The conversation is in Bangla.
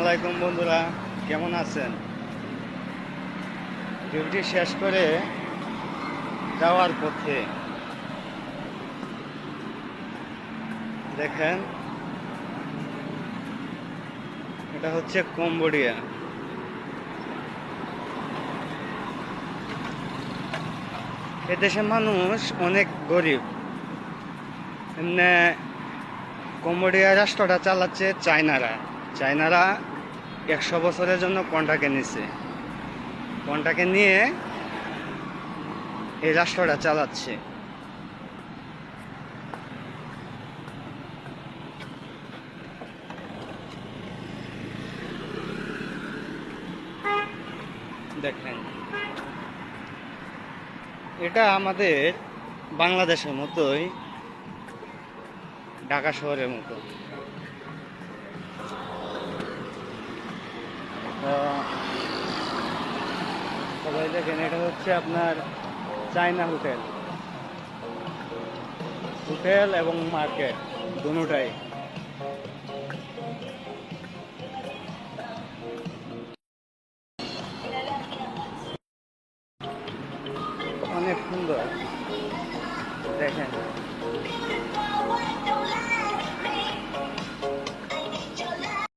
আলাইকুম বন্ধুরা, কেমন আছেন? ডিউটি শেষ করে যাওয়ার পথে দেখেন, এটা হচ্ছে কম্বোডিয়া। এদেশের মানুষ অনেক গরিব। এমনি কম্বোডিয়া রাষ্ট্রটা চালাচ্ছে চায়নারা 100 বছরের জন্য কন্ট্রাক্টে নিছে। কন্ট্রাক্টে নিয়ে এই রাষ্ট্রটা চালাচ্ছে। দেখেন, এটা আমাদের বাংলাদেশের মতোই, ঢাকা শহরের মতো। সবাই দেখেন, এটা হচ্ছে আপনার চায়না হোটেল এবং মার্কেট দুটোটাই। অনেক সুন্দর, দেখেন।